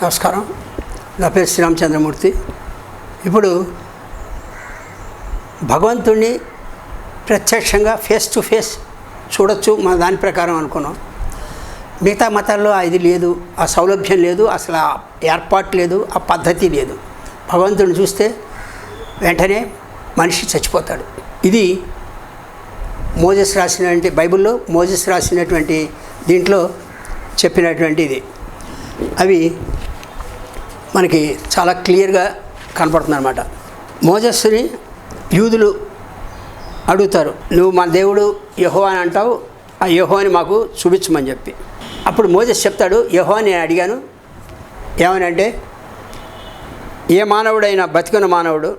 నమస్కారం. నా పేరు శ్రీరామచంద్రమూర్తి. ఇప్పుడు భగవంతుడిని ప్రత్యక్షంగా ఫేస్ టు ఫేస్ చూడొచ్చు మన దాని ప్రకారం అనుకున్నాం. మిగతా మతాల్లో ఇది లేదు, ఆ సౌలభ్యం లేదు, అసలు ఆ ఏర్పాటు లేదు, ఆ పద్ధతి లేదు. భగవంతుడిని చూస్తే వెంటనే మనిషి చచ్చిపోతాడు. ఇది మోజెస్ రాసినటువంటి బైబిల్లో మోజెస్ రాసినటువంటి దీంట్లో చెప్పినటువంటి ఇది. అవి మనకి చాలా క్లియర్గా కనపడుతుంది అన్నమాట. మోజెస్ని యూదులు అడుగుతారు, నువ్వు మన దేవుడు యెహోవా అని అంటావు, ఆ యెహోవాని మాకు చూపించమని చెప్పి. అప్పుడు మోజెస్ చెప్తాడు, యెహోవాని నేను అడిగాను, ఏమనంటే ఏ మానవుడైనా బతికిన మానవుడు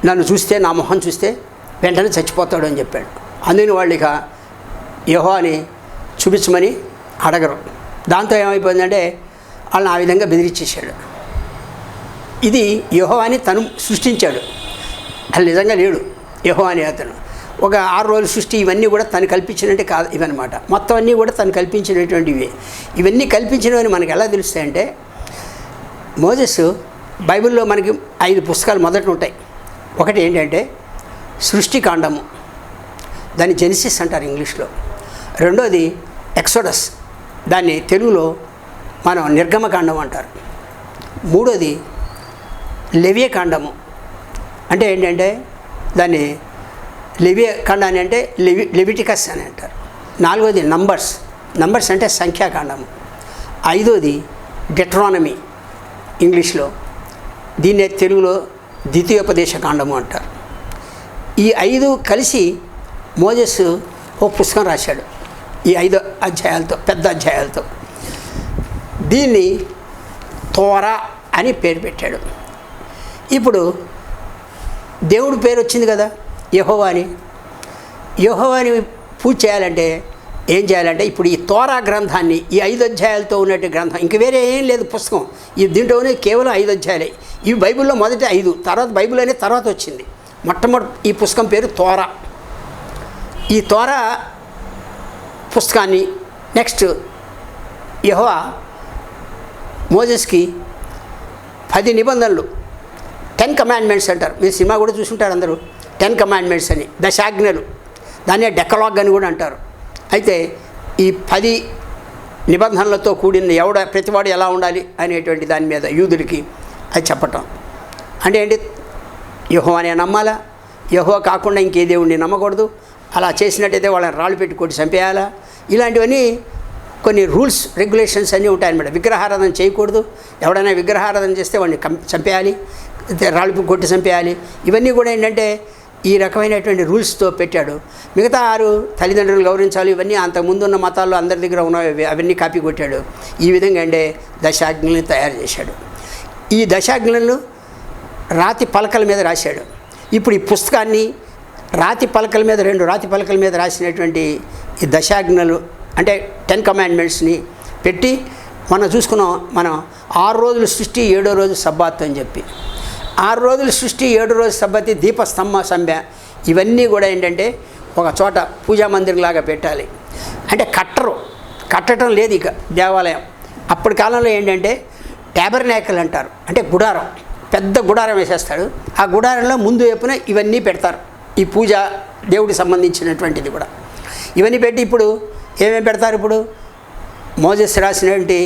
నన్ను చూస్తే, నా మొహం చూస్తే వెంటనే చచ్చిపోతాడు అని చెప్పాడు. అందుకని వాళ్ళు ఇక యెహోవాని చూపించమని అడగరు. దాంతో ఏమైపోయిందంటే వాళ్ళని ఆ విధంగా బెదిరించేశాడు. ఇది యెహోవాని తను సృష్టించాడు, అది నిజంగా లేడు యెహోవాని. అతను ఒక 6 రోజుల సృష్టి, ఇవన్నీ కూడా తను కల్పించినట్టే కాదు ఇవన్నమాట. మొత్తం అన్నీ కూడా తను కల్పించినటువంటివి. ఇవన్నీ కల్పించినవని మనకు ఎలా తెలుస్తాయంటే, మోజెస్ బైబిల్లో మనకి 5 పుస్తకాలు మొదట ఉంటాయి. ఒకటి ఏంటంటే సృష్టి కాండము, దాన్ని జెనిసిస్ అంటారు ఇంగ్లీష్లో. రెండోది ఎక్సోడస్, దాన్ని తెలుగులో మనం నిర్గమకాండం అంటారు. మూడోది లెవియకాండము, అంటే ఏంటంటే దాన్ని లెవియకాండాన్ని అంటే లెవిటికస్ అని అంటారు. నాలుగోది నంబర్స్ అంటే సంఖ్యాకాండము. ఐదోది డెట్రానమీ ఇంగ్లీష్లో, దీన్నే తెలుగులో ద్వితీయోపదేశ కాండము అంటారు. ఈ 5 కలిసి మోజెస్ ఓ పుస్తకం రాశాడు, ఈ 5 అధ్యాయాలతో, పెద్ద అధ్యాయాలతో. దీన్ని తోరా అని పేరు పెట్టాడు. ఇప్పుడు దేవుడి పేరు వచ్చింది కదా యెహోవాని. యెహోవాని పూజ చేయాలంటే ఏం చేయాలంటే, ఇప్పుడు ఈ తోరా గ్రంథాన్ని, ఈ 5 అధ్యాయాలతో ఉన్నట్టు గ్రంథం, ఇంక వేరే ఏం లేదు పుస్తకం. ఈ దీంట్లోనే కేవలం 5 అధ్యాయాలే. ఇవి బైబిల్లో మొదటి 5, తర్వాత బైబిల్ అనేది తర్వాత వచ్చింది. మొట్టమొదటి ఈ పుస్తకం పేరు తోరా. ఈ తోరా పుస్తకాన్ని నెక్స్ట్ యెహోవా మోజెస్కి 10 నిబంధనలు, 10 కమాండ్మెంట్స్ అంటారు. మీరు సినిమా కూడా చూసుంటారు అందరూ, 10 కమాండ్మెంట్స్ అని, దశాజ్ఞలు, దాన్నే డెకలాగ్ అని కూడా అంటారు. అయితే ఈ 10 నిబంధనలతో కూడిన ప్రతివాడు ఎలా ఉండాలి అనేటువంటి దాని మీద యూదులకి అది చెప్పటం. అంటే ఏంటి, యెహోవానే నమ్మాలా, యెహోవా కాకుండా ఇంకే దేవుడిని నమ్మకూడదు, అలా చేసినట్టయితే వాళ్ళని రాళ్ళు పెట్టి కొట్టి చంపేయాలా, ఇలాంటివన్నీ కొన్ని రూల్స్ రెగ్యులేషన్స్ అన్నీ ఉంటాయన్నమాట. విగ్రహారాధన చేయకూడదు, ఎవడైనా విగ్రహారాధన చేస్తే వాడిని చంపేయాలి, రాళ్ళు కొట్టి చంపేయాలి. ఇవన్నీ కూడా ఏంటంటే ఈ రకమైనటువంటి రూల్స్తో పెట్టాడు. మిగతా 6 తల్లిదండ్రులు గౌరవించాలి, ఇవన్నీ అంతకుముందు ఉన్న మతాల్లో అందరి దగ్గర ఉన్నవి, అవన్నీ కాపీ కొట్టాడు. ఈ విధంగా అంటే దశాజ్ఞల్ని తయారు చేశాడు. ఈ దశాజ్ఞలను రాతి పలకల మీద రాశాడు. ఇప్పుడు ఈ పుస్తకాన్ని రాతి పలకల మీద, 2 రాతి పలకల మీద రాసినటువంటి ఈ దశాజ్ఞలు అంటే 10 కమాండ్మెంట్స్ని పెట్టి మనం చూసుకున్నాం. మనం 6 రోజుల సృష్టి, 7వ రోజు సబ్బాత్ అని చెప్పి, 6 రోజుల సృష్టి, 7వ రోజు సబ్బతి, దీపస్తంభ సంభ, ఇవన్నీ కూడా ఏంటంటే ఒక చోట పూజా మందిరంలాగా పెట్టాలి. అంటే కట్టడం లేదు ఇక దేవాలయం. అప్పటి కాలంలో ఏంటంటే ట్యాబర్నాకిల్ అంటారు, అంటే గుడారం, పెద్ద గుడారం వేసేస్తాడు. ఆ గుడారంలో ముందు వైపున ఇవన్నీ పెడతారు, ఈ పూజ దేవుడికి సంబంధించినటువంటిది కూడా. ఇవన్నీ పెట్టి ఇప్పుడు ఏమేమి పెడతారు, ఇప్పుడు మోజెస్ రాసినటువంటి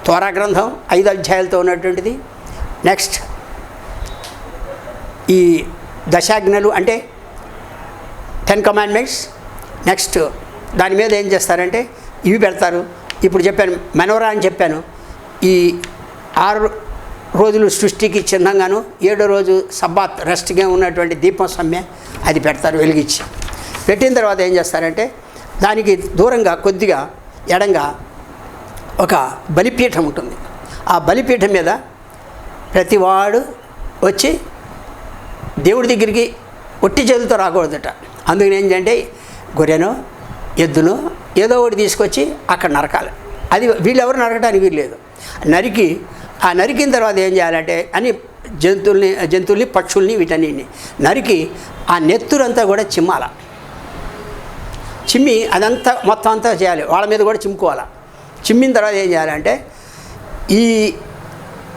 తోరా గ్రంథం 5 అధ్యాయాలతో ఉన్నటువంటిది, నెక్స్ట్ ఈ దశాజ్ఞలు అంటే 10 కమాండ్మెంట్స్, నెక్స్ట్ దాని మీద ఏం చేస్తారంటే ఇవి పెడతారు. ఇప్పుడు చెప్పాను మెనోరా అని చెప్పాను, ఈ 6 రోజులు సృష్టికి చిహ్నంగాను, 7వ రోజు సబ్బాత్ రెస్ట్గా ఉన్నటువంటి దీపం సమ్మె అది పెడతారు వెలిగించి. పెట్టిన తర్వాత ఏం చేస్తారంటే దానికి దూరంగా కొద్దిగా ఎడంగా ఒక బలిపీఠం ఉంటుంది. ఆ బలిపీఠం మీద ప్రతివాడు వచ్చి దేవుడి దగ్గరికి ఒట్టి చేతులతో రాకూడదట. అందుకని ఏంటంటే గొర్రెనో ఎద్దునో ఏదో ఒకటి తీసుకొచ్చి అక్కడ నరకాలి. అది వీళ్ళెవరు నరకడానికి వీల్లేదు. ఆ నరికిన తర్వాత ఏం చేయాలంటే అని జంతువుల్ని పక్షుల్ని వీటన్నిటిని నరికి ఆ నెత్తురంతా కూడా చిమ్మి అదంతా మొత్తం అంతా చేయాలి, వాళ్ళ మీద కూడా చిమ్ముకోవాలి. చిమ్మిన తర్వాత ఏం చేయాలంటే ఈ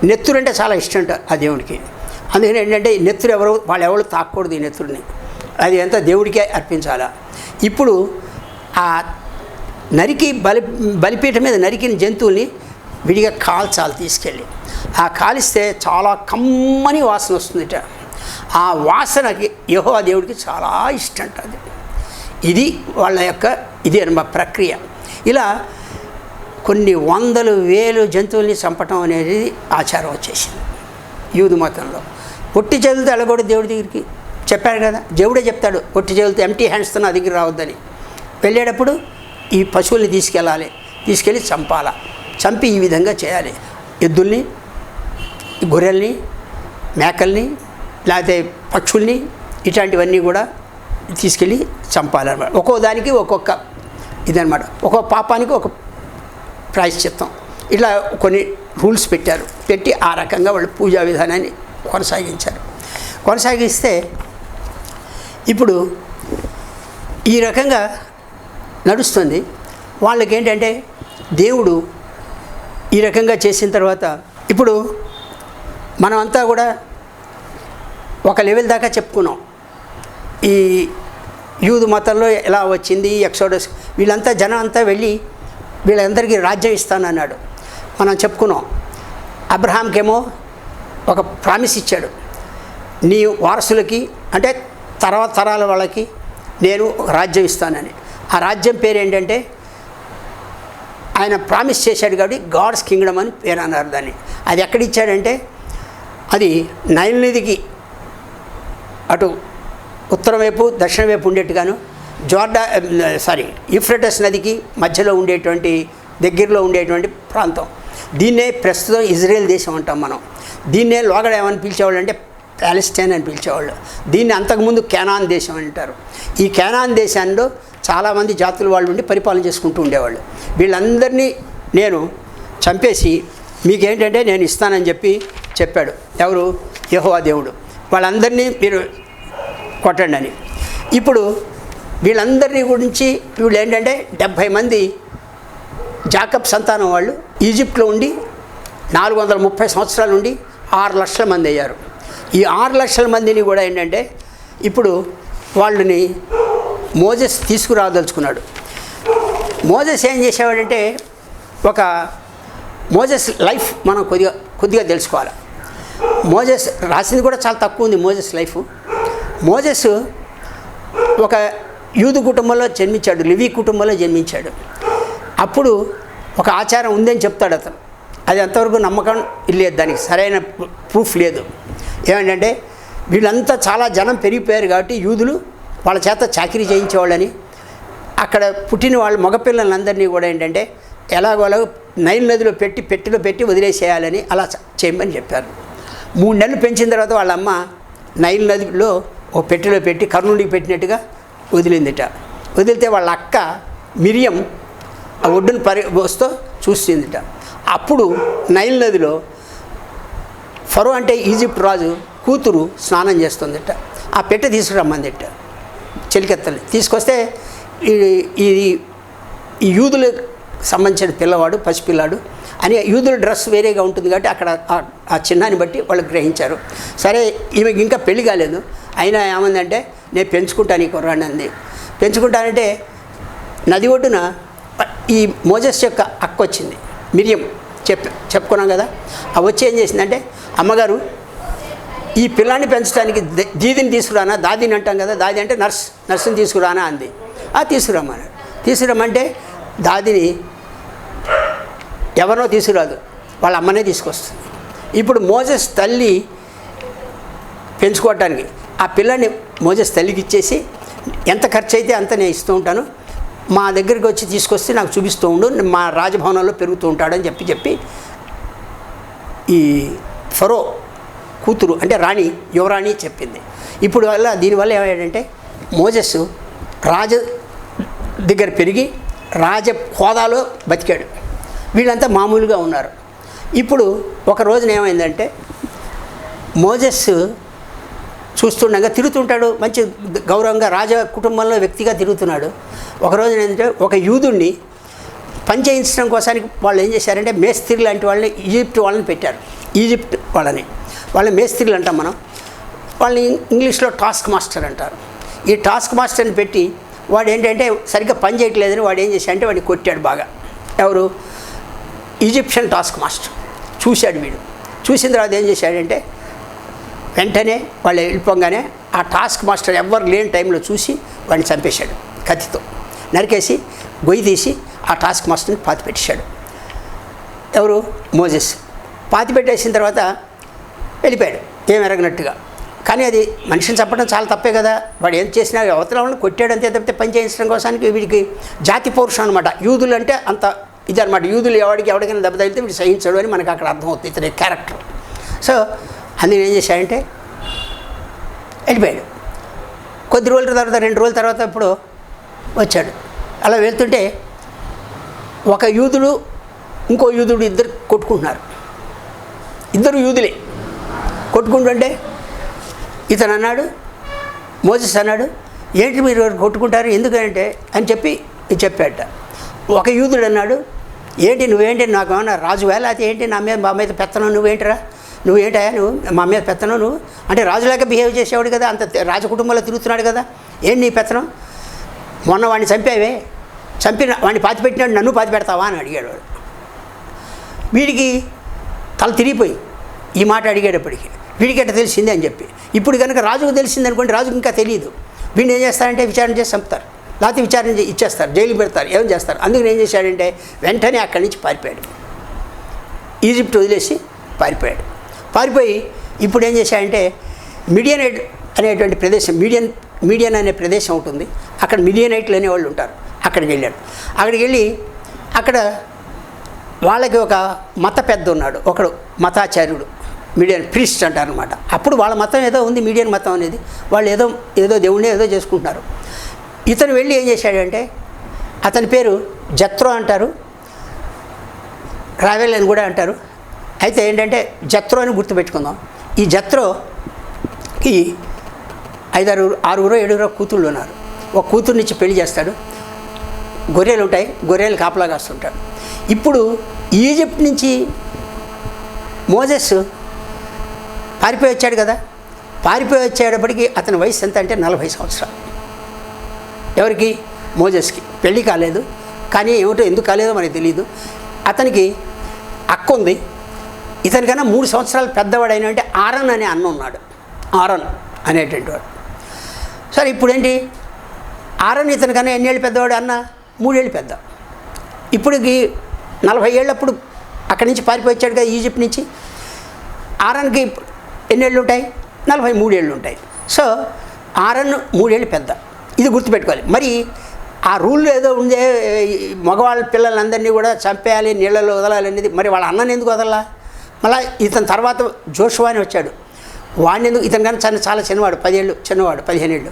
నెత్తురు అంటే చాలా ఇష్టం అంట ఆ దేవుడికి. అందుకని ఏంటంటే ఈ నెత్తురు ఎవరు తాకూడదు ఈ నెత్తురుని, అది ఎంత దేవుడికే అర్పించాలా. ఇప్పుడు ఆ బలిపీఠం మీద నరికిన జంతువుల్ని విడిగా కాల్చాలి తీసుకెళ్ళి. ఆ కాలిస్తే చాలా కమ్మని వాసన వస్తుందిట. ఆ వాసనకి యెహోవా దేవుడికి చాలా ఇష్టం అంట. అది ఇది వాళ్ళ యొక్క ఇది ప్రక్రియ. ఇలా కొన్ని వందలు వేలు జంతువుల్ని చంపటం అనేది ఆచారం వచ్చేసింది యూదు మతంలో. ఒట్టి చేతులతో వెళ్ళకూడదు దేవుడి దగ్గరికి, చెప్పారు కదా, దేవుడే చెప్తాడు ఒట్టి చేతులతో ఎంటీ హ్యాండ్స్తో నా దగ్గర రావద్దని. వెళ్ళేటప్పుడు ఈ పశువుల్ని తీసుకెళ్ళి చంపి ఈ విధంగా చేయాలి. ఎద్దుల్ని, గొర్రెల్ని, మేకల్ని, లేకపోతే పక్షుల్ని, ఇట్లాంటివన్నీ కూడా తీసుకెళ్ళి చంపాలన్నమాట. ఒక్కో దానికి ఒక్కొక్క ఇదనమాట, ఒక్కో పాపానికి ఒక ప్రాయశ్చిత్తం. ఇట్లా కొన్ని రూల్స్ పెట్టి ఆ రకంగా వాళ్ళు పూజా విధానాన్ని కొనసాగిస్తే ఇప్పుడు ఈ రకంగా నడుస్తుంది. వాళ్ళకి ఏంటంటే దేవుడు ఈ రకంగా చేసిన తర్వాత ఇప్పుడు మనమంతా కూడా ఒక లెవెల్ దాకా చెప్పుకున్నాం. ఈ యూదు మతంలో ఎలా వచ్చింది ఎక్సోడస్, వీళ్ళంతా జనం అంతా వెళ్ళి వీళ్ళందరికీ రాజ్యం ఇస్తానన్నాడు. మనం చెప్పుకున్నాం. అబ్రహాంకేమో ఒక ప్రామిస్ ఇచ్చాడు, నీ వారసులకి అంటే తర్వాత తరాల వాళ్ళకి నేను ఒక రాజ్యం ఇస్తానని. ఆ రాజ్యం పేరు ఏంటంటే ఆయన ప్రామిస్ చేశాడు కాబట్టి గాడ్స్ కింగ్డమ్ అని పేరు అన్నారు దాన్ని. అది ఎక్కడ ఇచ్చాడంటే అది నైల్ నదికి అటు ఉత్తరం వైపు దక్షిణ వైపు ఉండేట్టుగాను యూఫ్రటస్ నదికి మధ్యలో దగ్గరలో ఉండేటువంటి ప్రాంతం. దీన్నే ప్రస్తుతం ఇజ్రాయెల్ దేశం అంటాం మనం. దీన్నే లోగడ ఏమని పిలిచేవాళ్ళు అంటే ప్యాలెస్టైన్ అని పిలిచేవాళ్ళు. దీన్ని అంతకుముందు కేనాన్ దేశం అంటారు. ఈ కేనాన్ దేశాల్లో చాలామంది జాతుల వాళ్ళు ఉండి పరిపాలన చేసుకుంటూ ఉండేవాళ్ళు. వీళ్ళందరినీ నేను చంపేసి మీకేంటంటే నేను ఇస్తానని చెప్పాడు. ఎవరు? యెహోవా దేవుడు. వాళ్ళందరినీ మీరు కొట్టండి అని. ఇప్పుడు వీళ్ళందరినీ గురించి వీళ్ళు ఏంటంటే 70 మంది జాకబ్ సంతానం వాళ్ళు ఈజిప్ట్లో ఉండి 430 సంవత్సరాలు ఉండి 6 లక్షల మంది అయ్యారు. ఈ 6 లక్షల మందిని కూడా ఏంటంటే ఇప్పుడు వాళ్ళని మోజెస్ తీసుకురాదలుచుకున్నాడు. మోజెస్ ఏం చేసేవాడంటే మోజెస్ లైఫ్ మనం కొద్దిగా తెలుసుకోవాలి. మోజెస్ రాసింది కూడా చాలా తక్కువ ఉంది. Moses life. మోజెస్ ఒక యూదు కుటుంబంలో జన్మించాడు, లివీ కుటుంబంలో జన్మించాడు. అప్పుడు ఒక ఆచారం ఉందని చెప్తాడు అతను. అది అంతవరకు నమ్మకం లేదు, దానికి సరైన ప్రూఫ్ లేదు. ఏమంటే వీళ్ళంతా చాలా జనం పెరిగిపోయారు కాబట్టి యూదులు వాళ్ళ చేత చాకరీ చేయించేవాళ్ళని అక్కడ పుట్టిన వాళ్ళు మగపిల్లలందరినీ కూడా ఏంటంటే ఎలాగోలాగో నైల్ నదిలో పెట్టిలో పెట్టి వదిలేసేయాలని అలా చేయమని చెప్పారు. 3 నెలలు పెంచిన తర్వాత వాళ్ళ అమ్మ నైల్ నదిలో ఓ పెట్టెలో పెట్టి కర్ణుడికి పెట్టినట్టుగా వదిలితే వాళ్ళ అక్క మిరియం ఆ ఒడ్డును వస్తూ చూసిందిట. అప్పుడు నైల్ నదిలో ఫరో అంటే ఈజిప్ట్ రాజు కూతురు స్నానం చేస్తుందిట. ఆ పెట్టె తీసుకురమ్మందిట. చెలికెత్తలు తీసుకొస్తే ఈ యూదులకు సంబంధించిన పిల్లవాడు, పసిపిల్లాడు అని యూదుల డ్రెస్ వేరేగా ఉంటుంది కాబట్టి అక్కడ ఆ చిన్నాన్ని బట్టి వాళ్ళు గ్రహించారు. సరే ఈమెకి ఇంకా పెళ్లి కాలేదు, అయినా ఏమందంటే నేను పెంచుకుంటాను ఈ కుర్రాడిని అంది. పెంచుకుంటానంటే నది ఒడ్డున ఈ మోజెస్ యొక్క అక్క వచ్చింది, మిరియం చెప్పుకున్నాం కదా. ఆ వచ్చి ఏం చేసిందంటే, అమ్మగారు ఈ పిల్లాన్ని పెంచడానికి దీదిని తీసుకురానా, దాదిని అంటాం కదా, దాది అంటే నర్సుని తీసుకురానా అంది. తీసుకురమ్మంటే దాదిని ఎవరినో తీసుకురాదు, వాళ్ళ అమ్మనే తీసుకొస్తుంది. ఇప్పుడు మోజెస్ తల్లి పెంచుకోవటానికి ఆ పిల్లని మోజెస్ తల్లికి ఇచ్చేసి ఎంత ఖర్చు అయితే అంత నేను ఇస్తూ ఉంటాను, మా దగ్గరికి వచ్చి తీసుకొస్తే నాకు చూపిస్తూ ఉండు, మా రాజభవనంలో పెరుగుతూ ఉంటాడని చెప్పి ఈ ఫరో కూతురు అంటే యువరాణి చెప్పింది. ఇప్పుడు దీనివల్ల ఏమయ్యాడంటే మోజెస్ రాజ దగ్గర పెరిగి రాజ హోదాలో బతికాడు. వీళ్ళంతా మామూలుగా ఉన్నారు. ఇప్పుడు ఒక రోజున ఏమైందంటే మోజెస్ చూస్తుండగా తిరుగుతుంటాడు, మంచి గౌరవంగా రాజ కుటుంబంలో వ్యక్తిగా తిరుగుతున్నాడు. ఒక రోజున ఏంటంటే ఒక యూదుణ్ణి పని చేయించడం కోసానికి వాళ్ళు ఏం చేశారంటే మేస్త్రి లాంటి వాళ్ళని ఈజిప్ట్ వాళ్ళని పెట్టారు. ఈజిప్ట్ వాళ్ళని మేస్త్రీలు అంటాం మనం. వాళ్ళని ఇంగ్లీష్లో టాస్క్ మాస్టర్ అంటారు. ఈ టాస్క్ మాస్టర్ని పెట్టి వాడు ఏంటంటే సరిగ్గా పని చేయట్లేదని వాడు ఏం చేశాడంటే వాడిని కొట్టాడు బాగా. ఎవరు? ఈజిప్షియన్ టాస్క్ మాస్టర్ చూశాడు. వీడు చూసిన తర్వాత ఏం చేశాడంటే వెంటనే వాళ్ళు వెళ్ళిపోగానే ఆ టాస్క్ మాస్టర్ ఎవ్వరు లేని టైంలో చూసి వాడిని చంపేశాడు. కత్తితో నరికేసి గొయ్యి తీసి ఆ టాస్క్ మాస్టర్ని పాతిపెట్టేశాడు. ఎవరు? మోజెస్. పాతిపెట్టేసిన తర్వాత వెళ్ళిపోయాడు ఏం ఎరగనట్టుగా. కానీ అది మనిషిని చంపడం చాలా తప్పే కదా. వాడు ఏం చేసినా అవతల వాళ్ళని కొట్టాడు అంతే తప్పితే పని చేయించడం కోసానికి వీడికి జాతి పౌరుషం అనమాట. యూదులు అంటే అంత ఇది అనమాట. యూదులు ఎవరికైనా దెబ్బ తగిలితే వీడు సహించడు అని మనకు అక్కడ అర్థమవుతుంది ఇతని క్యారెక్టర్. సో అందుకని ఏం చేశాడంటే వెళ్ళిపోయాడు. కొద్ది రోజుల తర్వాత 2 రోజుల తర్వాత ఇప్పుడు వచ్చాడు. అలా వెళ్తుంటే ఒక యూదుడు ఇంకో యూదుడు ఇద్దరు కొట్టుకుంటున్నారు. ఇద్దరు యూదులే కొట్టుకుంటుంటే ఇతను అన్నాడు, మోజెస్ అన్నాడు, ఏంటి మీరు కొట్టుకుంటారు ఎందుకంటే అని చెప్పాడట. ఒక యూదుడు అన్నాడు, ఏంటి నువ్వేంటి నాకు ఏమన్నా రాజు వేళ అయితే ఏంటి మా మీద పెత్తనం నువ్వేంటిరా నువ్వేంటయా నువ్వు మా మీద పెత్తనం నువ్వు అంటే రాజులాగా బిహేవ్ చేసేవాడు కదా, అంత రాజకుటుంబంలో తిరుగుతున్నాడు కదా, ఏంటి నీ పెత్తనం? మొన్న వాడిని చంపావే, చంపిన వాడిని పాతిపెట్టినాడు, నన్ను పాతిపెడతావా అని అడిగాడు వాడు. వీడికి తల తిరిగిపోయి ఈ మాట అడిగేటప్పటికి వీడికి ఎట్ట తెలిసిందే అని చెప్పి. ఇప్పుడు కనుక రాజుకు తెలిసింది అనుకోండి, రాజుకు ఇంకా తెలియదు. వీడిని ఏం చేస్తారంటే విచారణ చేసి చంపుతారు, లేకపోతే విచారణ ఇచ్చేస్తారు, జైలు పెడతారు, ఏం చేస్తారు. అందుకని ఏం చేశాడంటే వెంటనే అక్కడి నుంచి పారిపోయాడు. ఈజిప్ట్ వదిలేసి పారిపోయి ఇప్పుడు ఏం చేశాడంటే మిడియనైట్ అనేటువంటి ప్రదేశం, మీడియన్ అనే ప్రదేశం ఉంటుంది. అక్కడ మిడియనైట్లు అనేవాళ్ళు ఉంటారు. అక్కడికి వెళ్ళాడు. అక్కడికి వెళ్ళి అక్కడ వాళ్ళకి ఒక మత పెద్ద ఉన్నాడు, ఒకడు మతాచార్యుడు, మీడియన్ ప్రీస్ట్ అంటారనమాట. అప్పుడు వాళ్ళ మతం ఏదో ఉంది, మీడియన్ మతం అనేది. వాళ్ళు ఏదో దేవుణ్ణి ఏదో చేసుకుంటున్నారు. ఇతను వెళ్ళి ఏం చేశాడంటే అతని పేరు జత్రో అంటారు, రావెల్ అని కూడా అంటారు. అయితే ఏంటంటే జత్రో అని గుర్తుపెట్టుకుందాం. ఈ జత్రోకి 6 కూతుళ్ళు ఉన్నారు. ఒక కూతురునిచ్చి పెళ్లి చేస్తాడు. గొర్రెలు ఉంటాయి, గొర్రెలు కాపలా కాస్తుంటాడు. ఇప్పుడు ఈజిప్ట్ నుంచి మోజెస్ పారిపోయి వచ్చాడు కదా, పారిపోయి వచ్చేటప్పటికి అతని వయసు ఎంత అంటే 40 సంవత్సరాలు. ఎవరికి? మోజెస్కి. పెళ్ళి కాలేదు, కానీ ఏమిటో ఎందుకు కాలేదో మనకి తెలియదు. అతనికి అక్క ఉంది. ఇతనికన్నా 3 సంవత్సరాలు పెద్దవాడు అంటే ఆరన్ అనే అన్న ఉన్నాడు. ఆరన్ అనేటువంటి వాడు. సరే ఇప్పుడేంటి, ఆరన్ ఇతనికన్నా ఎన్నేళ్ళు పెద్దవాడు? అన్న 3 ఏళ్ళు పెద్ద. ఇప్పటికి 40 ఏళ్ళప్పుడు అక్కడి నుంచి పారిపోయి వచ్చాడు కదా ఈజిప్ట్ నుంచి. ఆరన్కి ఎన్నేళ్ళు ఉంటాయి? 43 ఏళ్ళు ఉంటాయి. సో ఆరన్ 3 ఏళ్ళు పెద్ద. ఇది గుర్తుపెట్టుకోవాలి. మరి ఆ రూల్ ఏదో ఉందే, మగవాళ్ళ పిల్లలందరినీ కూడా చంపేయాలి, నీళ్ళలో వదలాలి అనేది. మరి వాళ్ళ అన్నని ఎందుకు వదలా? మళ్ళీ ఇతని తర్వాత జోషువా అని వచ్చాడు. వాడిని ఎందుకు, ఇతని కానీ చాలా చిన్నవాడు, 10 ఏళ్ళు చిన్నవాడు, 15 ఏళ్ళు.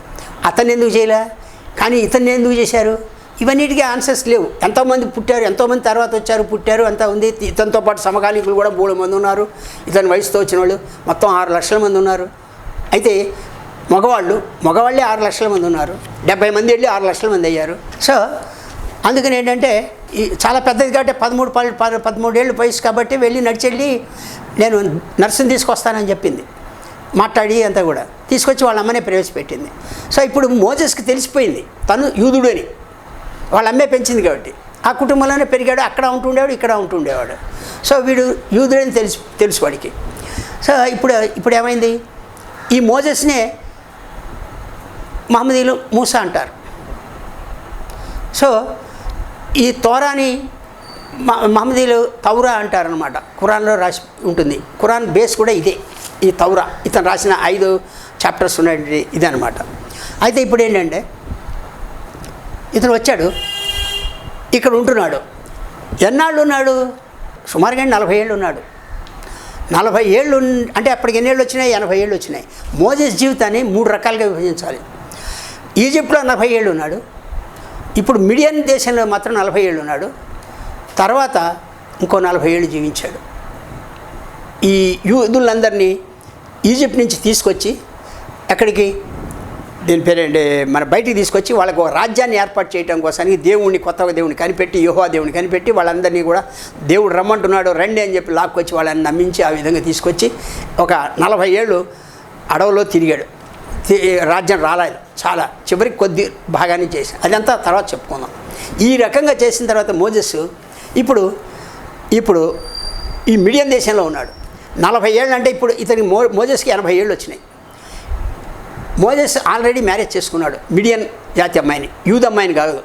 అతన్ని ఎందుకు చేయలే? కానీ ఇతన్ని ఎందుకు చేశారు? ఇవన్నిటికీ ఆన్సర్స్ లేవు. ఎంతోమంది పుట్టారు, ఎంతోమంది తర్వాత వచ్చారు, పుట్టారు, అంతా ఉంది. ఇతనితో పాటు సమకాలీకులు కూడా 3 మంది ఉన్నారు. ఇతని వయసుతో వచ్చిన వాళ్ళు మొత్తం 6 లక్షల మంది ఉన్నారు. అయితే మగవాళ్ళే 6 లక్షల మంది ఉన్నారు. 70 మంది వెళ్ళి 6 లక్షల మంది అయ్యారు. సో అందుకని ఏంటంటే చాలా పెద్దది కాబట్టి 13 ఏళ్ళు వయసు కాబట్టి వెళ్ళి నడిచెళ్ళి నేను నర్సుని తీసుకొస్తానని చెప్పింది. మాట్లాడి అంతా కూడా తీసుకొచ్చి వాళ్ళ అమ్మనే ప్రవేశపెట్టింది. సో ఇప్పుడు మోజెస్కి తెలిసిపోయింది తను యూదుడు అని. వాళ్ళ అమ్మే పెంచింది కాబట్టి ఆ కుటుంబంలోనే పెరిగాడు. అక్కడ ఉంటుండేవాడు, ఇక్కడ ఉంటుండేవాడు. సో వీడు యూదుడని తెలుసు వాడికి. సో ఇప్పుడు ఏమైంది, ఈ మోజెస్నే మహమ్మదీలు మూసా అంటారు. సో ఈ తోరాని మహమ్మదీలు తౌరా అంటారనమాట. ఖురాన్లో రాసి ఉంటుంది. ఖురాన్ బేస్ కూడా ఇదే, ఈ తౌరా. ఇతను రాసిన 5 చాప్టర్స్ ఉన్నది ఇదనమాట. అయితే ఇప్పుడు ఏంటంటే ఇతను వచ్చాడు, ఇక్కడ ఉంటున్నాడు. ఎన్నాళ్ళు ఉన్నాడు? సుమారుగా 40 ఏళ్ళు ఉన్నాడు. 40 ఏళ్ళు అంటే అప్పటికి ఎన్ని ఏళ్ళు వచ్చినాయి? 80 ఏళ్ళు వచ్చినాయి. మోజెస్ జీవితాన్ని 3 రకాలుగా విభజించాలి. ఈజిప్ట్లో 40 ఏళ్ళు ఉన్నాడు. ఇప్పుడు మిడియన్ దేశంలో మాత్రం 40 ఏళ్ళు ఉన్నాడు. తర్వాత ఇంకో 40 ఏళ్ళు జీవించాడు. ఈ యూదులందరినీ ఈజిప్ట్ నుంచి తీసుకొచ్చి ఎక్కడికి? దీని పేరేంటి మన బయటికి తీసుకొచ్చి వాళ్ళకు ఒక రాజ్యాన్ని ఏర్పాటు చేయడం కోసానికి దేవుణ్ణి కొత్తగా దేవుడిని కనిపెట్టి యెహోవా దేవుని కనిపెట్టి వాళ్ళందరినీ కూడా దేవుడు రమ్మంటున్నాడు రండి అని చెప్పి లాక్కొచ్చి వాళ్ళని నమ్మించి ఆ విధంగా తీసుకొచ్చి ఒక 40 ఏళ్ళు అడవులో తిరిగాడు. రాజ్యం రాలేదు, చాలా చివరికి కొద్ది భాగాన్ని చేసి అదంతా తర్వాత చెప్పుకుందాం. ఈ రకంగా చేసిన తర్వాత మోజెస్ ఇప్పుడు ఈ మిడియన్ దేశంలో ఉన్నాడు. 40 ఏళ్ళు అంటే ఇప్పుడు ఇతనికి మోజెస్కి 80 ఏళ్ళు వచ్చినాయి. మోజెస్ ఆల్రెడీ మ్యారేజ్ చేసుకున్నాడు మిడియన్ జాతి అమ్మాయిని, యూద అమ్మాయిని కాదు.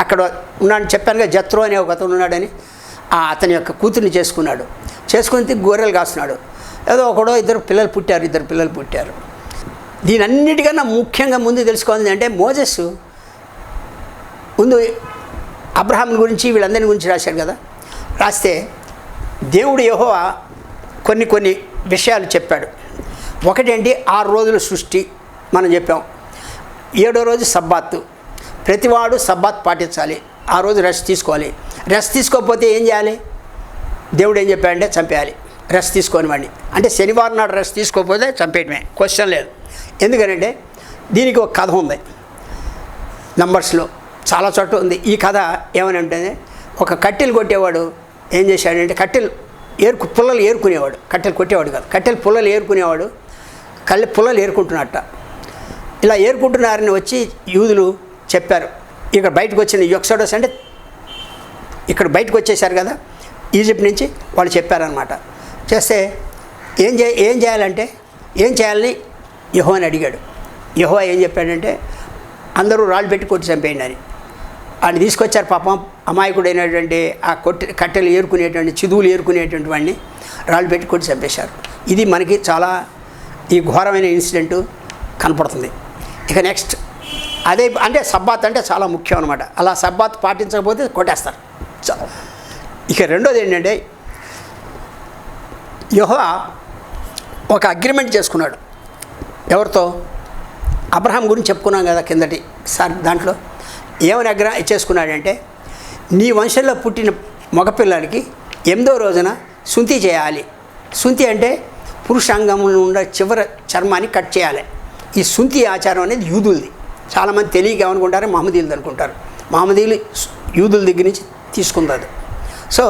అక్కడ ఉన్నాడు చెప్పానుగా, జత్రో అనే ఒక అతను ఉన్నాడని, అతని యొక్క కూతుర్ని చేసుకుని గొర్రెలు కాస్తున్నాడు. ఏదో ఇద్దరు పిల్లలు పుట్టారు. దీని అన్నిటికన్నా ముఖ్యంగా ముందు తెలుసుకోవాల్సింది అంటే మోజెస్ ముందు అబ్రహాం గురించి వీళ్ళందరి గురించి రాశాడు కదా. రాస్తే దేవుడు యెహోవా కొన్ని విషయాలు చెప్పాడు. ఒకటేంటి 6 రోజుల సృష్టి మనం చెప్పాం. 7వ రోజు సబ్బాత్, ప్రతివాడు సబ్బాత్ పాటించాలి, ఆ రోజు రెస్ట్ తీసుకోవాలి. రెస్ట్ తీసుకోకపోతే ఏం చేయాలి? దేవుడు ఏం చెప్పాడంటే చంపేయాలి, రెస్ట్ తీసుకొని వాడిని. అంటే శనివారం నాడు రెస్ట్ తీసుకోకపోతే చంపేయటమే, క్వశ్చన్ లేదు. ఎందుకనంటే దీనికి ఒక కథ ఉంది, నంబర్స్లో చాలా చోట్ల ఉంది ఈ కథ. ఏమని అంటే ఒక కట్టెలు కొట్టేవాడు ఏం చేశాడంటే పుల్లలు ఏరుకునేవాడు, కట్టెలు కొట్టేవాడు కాదు, కట్టెలు పుల్లలు ఏరుకునేవాడు. పుల్లలు ఏరుకుంటున్నట్ట. ఇలా ఏరుకుంటున్నారని వచ్చి యూదులు చెప్పారు. ఇక్కడ బయటకు వచ్చిన ఎక్సోడస్ అంటే ఇక్కడ బయటకు వచ్చేసారు కదా ఈజిప్ట్ నుంచి, వాళ్ళు చెప్పారనమాట. చేస్తే ఏం చేయాలంటే ఏం చేయాలని యెహోవాని అడిగాడు. యెహోవా ఏం చెప్పాడంటే అందరూ రాళ్ళు పెట్టి కొట్టి చంపేయండి అని. ఆయన తీసుకొచ్చారు. పాపం అమాయకుడైనటువంటి ఆ కట్టెలు ఏరుకునేటువంటి చిదువులు ఏరుకునేటువంటి వాడిని రాళ్ళు పెట్టి కొట్టి చంపేశారు. ఇది మనకి చాలా ఈ ఘోరమైన ఇన్సిడెంటు కనపడుతుంది. ఇక నెక్స్ట్ అదే అంటే సబ్బాత్ అంటే చాలా ముఖ్యం అనమాట. అలా సబ్బాత్ పాటించకపోతే కొట్టేస్తారు. ఇక రెండోది ఏంటంటే యెహోవా ఒక అగ్రిమెంట్ చేసుకున్నాడు. ఎవరితో? అబ్రహాం గురించి చెప్పుకున్నాం కదా కిందటి సార్. దాంట్లో ఏమని చేసుకున్నాడంటే నీ వంశంలో పుట్టిన మగపిల్లాడికి 8వ రోజున శుంఠి చేయాలి. శుంఠి అంటే పురుషాంగంలో ఉండే చివరి చర్మాన్ని కట్ చేయాలి. ఈ శుంఠి ఆచారం అనేది యూదులది. చాలామంది తెలియక ఏమనుకుంటారు, మహమ్మదీయులది అనుకుంటారు. మహమ్మదీయులు యూదుల దగ్గర నుంచి తీసుకుంది. సో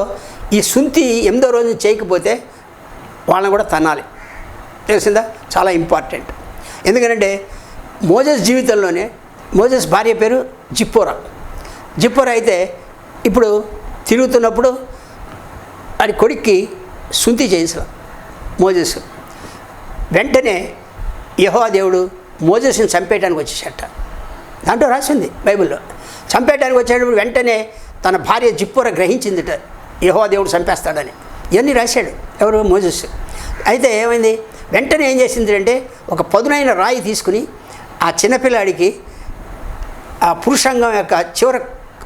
ఈ శుంఠి 8వ రోజున చేయకపోతే వాళ్ళని కూడా తన్నాలి. తెలిసిందా? చాలా ఇంపార్టెంట్. ఎందుకంటే మోజెస్ జీవితంలోనే మోజెస్ భార్య పేరు జిప్పోరా అయితే ఇప్పుడు తిరుగుతున్నప్పుడు వాడి కొడుక్కి శుంఠి చేయించలా మోజెస్. వెంటనే యెహోవా దేవుడు మోజెస్ని చంపేయడానికి వచ్చేసట. దాంట్లో రాసింది బైబిల్లో. చంపేయడానికి వచ్చేటప్పుడు వెంటనే తన భార్య జిప్పోరా గ్రహించిందిట యెహోవా దేవుడు చంపేస్తాడని. ఇవన్నీ రాశాడు ఎవరు? మోజెస్. అయితే ఏమైంది? వెంటనే ఏం చేసింది అంటే ఒక పదునైన రాయి తీసుకుని ఆ చిన్నపిల్లాడికి ఆ పురుషాంగం యొక్క చివర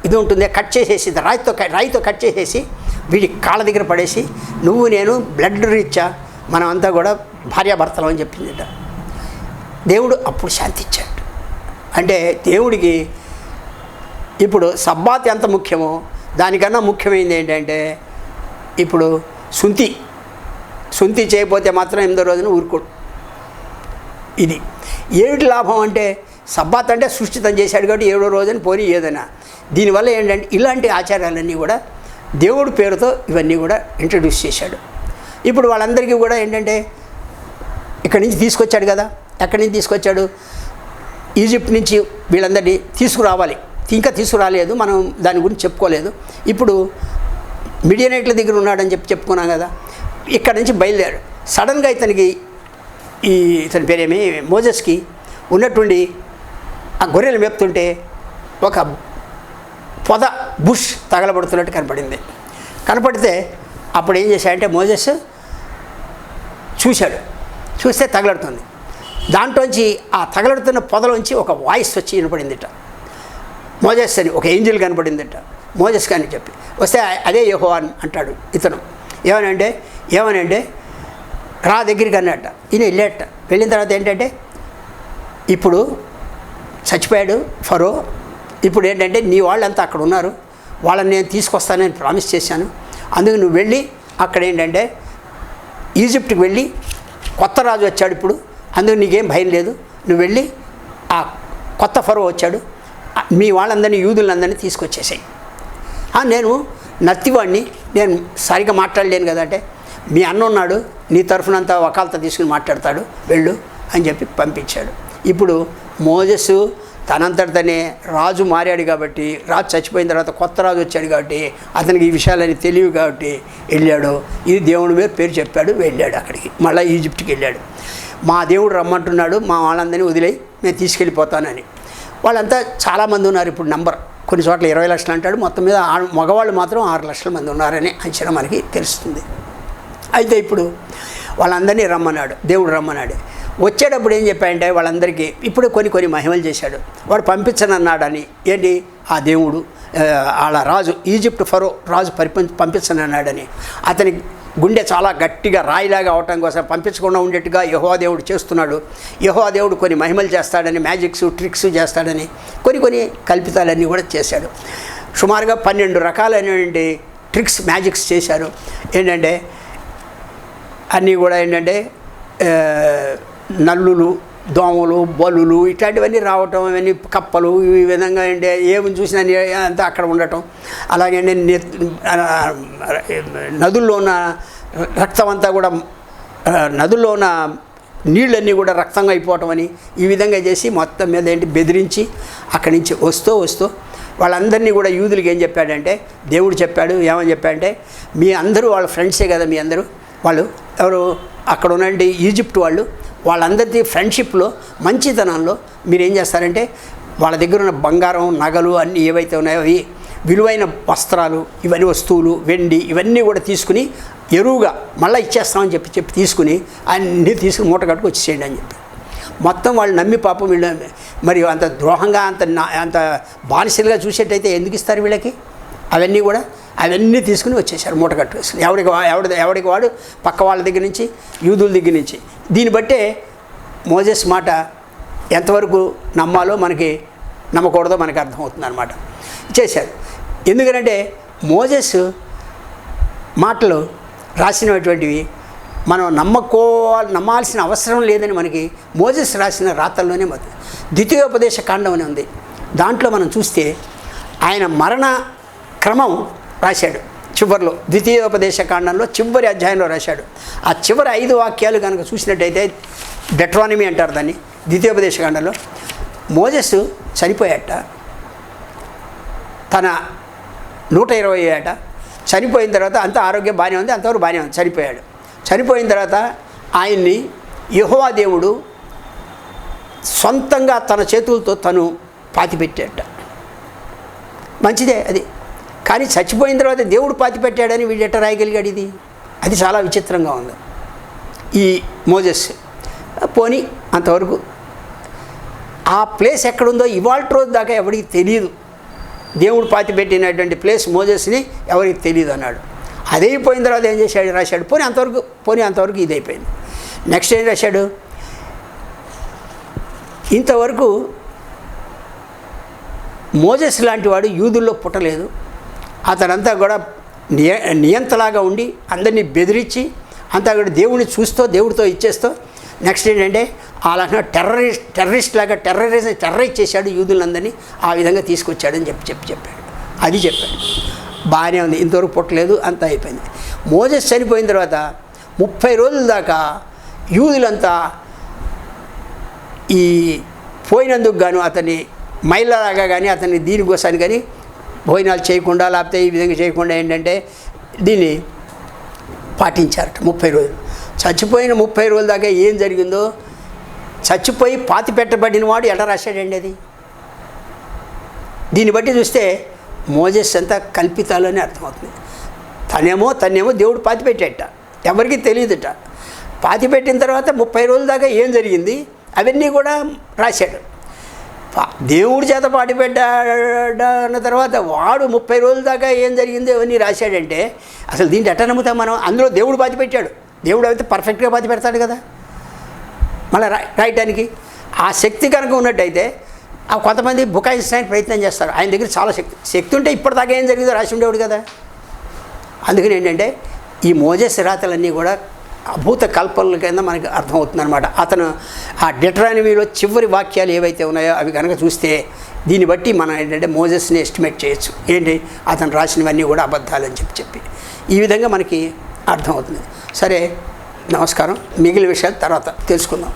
ఇది ఉంటుంది కట్ చేసేసి రాయితో కట్ చేసేసి వీడి కాళ్ళ దగ్గర పడేసి నువ్వు నేను బ్లడ్ రీచా మనం అంతా కూడా భార్యాభర్తలు అని చెప్పిందిట. దేవుడు అప్పుడు శాంతి ఇచ్చాడు. అంటే దేవుడికి ఇప్పుడు సబ్బాత్ ఎంత ముఖ్యమో దానికన్నా ముఖ్యమైనది ఏంటంటే ఇప్పుడు శుంఠి చేయకపోతే మాత్రం 8వ రోజున ఊరుకోడు. ఇది ఏమిటి లాభం అంటే సబ్బాత్ అంటే సృష్టితం చేశాడు కాబట్టి 7వ రోజున పోనీ ఏదైనా. దీనివల్ల ఏంటంటే ఇలాంటి ఆచారాలన్నీ కూడా దేవుడి పేరుతో ఇవన్నీ కూడా ఇంట్రడ్యూస్ చేశాడు. ఇప్పుడు వాళ్ళందరికీ కూడా ఏంటంటే ఇక్కడి నుంచి తీసుకొచ్చాడు కదా. ఎక్కడి నుంచి తీసుకొచ్చాడు? ఈజిప్ట్ నుంచి వీళ్ళందరినీ తీసుకురావాలి. ఇంకా తీసుకురాలేదు, మనం దాని గురించి చెప్పుకోలేదు. ఇప్పుడు మిడియనైట్ల దగ్గర ఉన్నాడని చెప్పుకున్నాం కదా. ఇక్కడ నుంచి బయలుదేరాడు. సడన్గా ఇతని పేరేమి మోజెస్కి ఉన్నటువంటి ఆ గొర్రెలు మేపుతుంటే ఒక బుష్ తగలబడుతున్నట్టు కనపడితే అప్పుడు ఏం చేశాడంటే మోజెస్ చూస్తే తగలడుతుంది. దాంట్లోంచి ఆ తగలడుతున్న పొదలోంచి ఒక వాయిస్ వచ్చి వినపడిందిట. మోజెస్ అని ఒక ఏంజిల్ కనపడిందిట. మోజెస్ అని చెప్పి వస్తే అదే యెహోవా అంటాడు ఇతను. ఏమనంటే రా దగ్గరికి అన్నట్ట. ఈయన వెళ్ళేట. వెళ్ళిన తర్వాత ఏంటంటే ఇప్పుడు చచ్చిపోయాడు ఫరో. ఇప్పుడు ఏంటంటే నీ వాళ్ళంతా అక్కడ ఉన్నారు, వాళ్ళని నేను తీసుకొస్తానని ప్రామిస్ చేశాను. అందుకు నువ్వు వెళ్ళి అక్కడ ఏంటంటే ఈజిప్ట్కి వెళ్ళి కొత్త రాజు వచ్చాడు ఇప్పుడు, అందుకు నీకేం భయం లేదు. నువ్వు వెళ్ళి ఆ కొత్త ఫరో వచ్చాడు, మీ వాళ్ళందరినీ యూదులందరినీ తీసుకొచ్చేసాయి. నేను నత్తివాడిని, నేను సరిగ్గా మాట్లాడలేను కదా అంటే, మీ అన్న ఉన్నాడు, నీ తరఫునంతా వకాలత తీసుకుని మాట్లాడతాడు, వెళ్ళు అని చెప్పి పంపించాడు. ఇప్పుడు మోజెస్ తనంతటనే రాజు మారాడు కాబట్టి, రాజు చచ్చిపోయిన తర్వాత కొత్త రాజు వచ్చాడు కాబట్టి అతనికి ఈ విషయాలని తెలియవు కాబట్టి వెళ్ళాడు. ఇది దేవుడి మీద పేరు చెప్పాడు, వెళ్ళాడు అక్కడికి, మళ్ళీ ఈజిప్ట్కి వెళ్ళాడు. మా దేవుడు రమ్మంటున్నాడు, మా వాళ్ళందరినీ వదిలేయి నేను తీసుకెళ్ళిపోతానని. వాళ్ళంతా చాలామంది ఉన్నారు. ఇప్పుడు నంబర్ కొన్ని చోట్ల 20 లక్షలు అంటాడు, మొత్తం మీద మగవాళ్ళు మాత్రం 6 లక్షల మంది ఉన్నారని అంచనా మనకి తెలుస్తుంది. అయితే ఇప్పుడు వాళ్ళందరినీ రమ్మన్నాడు, దేవుడు రమ్మన్నాడు. వచ్చేటప్పుడు ఏం చెప్పాడంటే వాళ్ళందరికీ ఇప్పుడు కొన్ని మహిమలు చేశాడు. వాడు పంపించనన్నాడని, ఏంటి ఆ దేవుడు వాళ్ళ రాజు ఈజిప్ట్ ఫరో రాజు పంపించనన్నాడని, అతని గుండె చాలా గట్టిగా రాయిలాగా అవటం కోసం పంపించకుండా ఉండేట్టుగా యెహోవా దేవుడు చేస్తున్నాడు. యెహోవా దేవుడు కొన్ని మహిమలు చేస్తాడని, మ్యాజిక్స్ ట్రిక్స్ చేస్తాడని కొన్ని కల్పితాలన్నీ కూడా చేశాడు. సుమారుగా 12 రకాలైనటువంటి ట్రిక్స్ మ్యాజిక్స్ చేశారు. ఏంటంటే అన్నీ కూడా ఏంటంటే నల్లులు, దోమలు, బలులు ఇట్లాంటివన్నీ రావటం, అవన్నీ కప్పలు, ఈ విధంగా ఏంటంటే ఏమి చూసినా అంతా అక్కడ ఉండటం. అలాగే నదుల్లో ఉన్న రక్తం అంతా కూడా, నదుల్లో ఉన్న నీళ్ళన్నీ కూడా రక్తంగా అయిపోవటం అని ఈ విధంగా చేసి మొత్తం మీద ఏంటి బెదిరించి అక్కడి నుంచి వస్తూ వాళ్ళందరినీ కూడా యూదులకి ఏం చెప్పాడంటే, దేవుడు చెప్పాడు, ఏమని చెప్పాడంటే, మీ అందరూ వాళ్ళ ఫ్రెండ్సే కదా, మీ అందరూ వాళ్ళు ఎవరు అక్కడ ఉన్నటువంటి ఈజిప్ట్ వాళ్ళందరికీ ఫ్రెండ్షిప్లో మంచితనంలో మీరు ఏం చేస్తారంటే వాళ్ళ దగ్గర ఉన్న బంగారం, నగలు అన్నీ ఏవైతే ఉన్నాయో అవి విలువైన వస్త్రాలు, ఇవన్నీ వస్తువులు, వెండి ఇవన్నీ కూడా తీసుకుని ఎరువుగా మళ్ళీ ఇచ్చేస్తామని చెప్పి తీసుకుని అన్నీ తీసుకుని మూట కట్టుకు వచ్చేసేయండి అని చెప్పి. మొత్తం వాళ్ళు నమ్మి పాపం వీళ్ళు మరి అంత ద్రోహంగా అంత బానిసలుగా చూసేటైతే ఎందుకు ఇస్తారు వీళ్ళకి? అవన్నీ తీసుకుని వచ్చేసారు మూట కట్టు వేసుకుని, ఎవడికి వాడు పక్క వాళ్ళ దగ్గర నుంచి, యూదుల దగ్గర నుంచి. దీన్ని బట్టే మోజెస్ మాట ఎంతవరకు నమ్మాలో మనకి, నమ్మకూడదో మనకి అర్థమవుతుంది అనమాట. చేశారు. ఎందుకంటే మోజెస్ మాటలు రాసినటువంటివి మనం నమ్మాల్సిన అవసరం లేదని మనకి మోజెస్ రాసిన రాతల్లోనే ద్వితీయోపదేశ కాండం అని ఉంది. దాంట్లో మనం చూస్తే ఆయన మరణ క్రమం రాశాడు చివరిలో, ద్వితీయోపదేశ కాండంలో చివరి అధ్యాయంలో రాశాడు. ఆ చివరి 5 వాక్యాలు కనుక చూసినట్టయితే, డెట్రానమీ అంటారు దాన్ని, ద్వితీయోపదేశ కాండంలో మోజెస్ చనిపోయాట, తన 120 ఏట చనిపోయిన తర్వాత అంత ఆరోగ్యం బాగానే ఉంది, అంతవరకు బాగానే ఉంది, చనిపోయాడు. చనిపోయిన తర్వాత ఆయన్ని యెహోవా దేవుడు సొంతంగా తన చేతులతో తను పాతిపెట్టాట. మంచిదే అది, కానీ చచ్చిపోయిన తర్వాత దేవుడు పాతిపెట్టాడని వీడు ఎట్ట రాయగలిగాడు? ఇది అది చాలా విచిత్రంగా ఉంది. ఈ మోజెస్ పోనీ అంతవరకు ఆ ప్లేస్ ఎక్కడుందో ఇవాళ రోజు దాకా ఎవరికి తెలియదు. దేవుడు పాతిపెట్టినటువంటి ప్లేస్ మోజెస్ని ఎవరికి తెలియదు అన్నాడు. అదైపోయిన తర్వాత ఏం చేశాడు? రాశాడు పోనీ అంతవరకు ఇది అయిపోయింది. నెక్స్ట్ ఏం రాశాడు? ఇంతవరకు మోజెస్ లాంటి వాడు యూదుల్లో పుట్టలేదు, అతనంతా కూడా నియంతలాగా ఉండి అందరినీ బెదిరించి అంతా కూడా దేవుడిని చూస్తూ దేవుడితో ఇచ్చేస్తూ, నెక్స్ట్ ఏంటంటే అలాగే టెర్రరిస్ట్ లాగా టెర్రరైజ్ చేశాడు యూదులందరినీ, ఆ విధంగా తీసుకొచ్చాడని చెప్పాడు. అది చెప్పాడు, బాగానే ఉంది, ఇంతవరకు పుట్టలేదు, అంతా అయిపోయింది. మోజెస్ చనిపోయిన తర్వాత 30 రోజుల దాకా యూదులంతా ఈ పోయినందుకు గాను అతన్ని మైళ్ళలాగా కానీ అతన్ని దీనికోసాన్ని కానీ భోజనాలు చేయకుండా లేకపోతే ఈ విధంగా చేయకుండా ఏంటంటే దీన్ని పాటించారట 30 రోజులు. చచ్చిపోయిన 30 రోజుల దాకా ఏం జరిగిందో, చచ్చిపోయి పాతి పెట్టబడిన వాడు ఎలా రాశాడండి అది? దీన్ని బట్టి చూస్తే మోజెస్ అంతా కల్పితాలని అర్థమవుతుంది. తనేమో దేవుడు పాతిపెట్టాట, ఎవరికి తెలియదుట. పాతిపెట్టిన తర్వాత 30 రోజుల దాకా ఏం జరిగింది అవన్నీ కూడా రాశాడు. దేవుడి చేత పాటిపెట్టాడన్న తర్వాత వాడు 30 రోజుల దాకా ఏం జరిగిందో అవన్నీ రాశాడంటే అసలు దీన్ని ఎట్లా నమ్ముతాం మనం? అందులో దేవుడు పాతిపెట్టాడు, దేవుడు అయితే పర్ఫెక్ట్గా పాతి పెడతాడు కదా మళ్ళీ రాయటానికి. ఆ శక్తి కనుక ఉన్నట్టయితే కొంతమంది బుకాయించడానికి ప్రయత్నం చేస్తారు. ఆయన దగ్గర చాలా శక్తి ఉంటే ఇప్పటిదాకా ఏం జరిగిందో రాసి ఉండేవాడు కదా. అందుకని ఏంటంటే ఈ మోజెస్ రాతలన్నీ కూడా అభూత కల్పనల కింద మనకి అర్థమవుతుంది అనమాట. అతను ఆ డిటరానమీలో చివరి వాక్యాలు ఏవైతే ఉన్నాయో అవి కనుక చూస్తే దీన్ని బట్టి మనం ఏంటంటే మోజెస్ని ఎస్టిమేట్ చేయొచ్చు. ఏంటి అతను రాసినవన్నీ కూడా అబద్ధాలని చెప్పి ఈ విధంగా మనకి అర్థమవుతుంది. సరే, నమస్కారం. మిగిలిన విషయాలు తర్వాత తెలుసుకుందాం.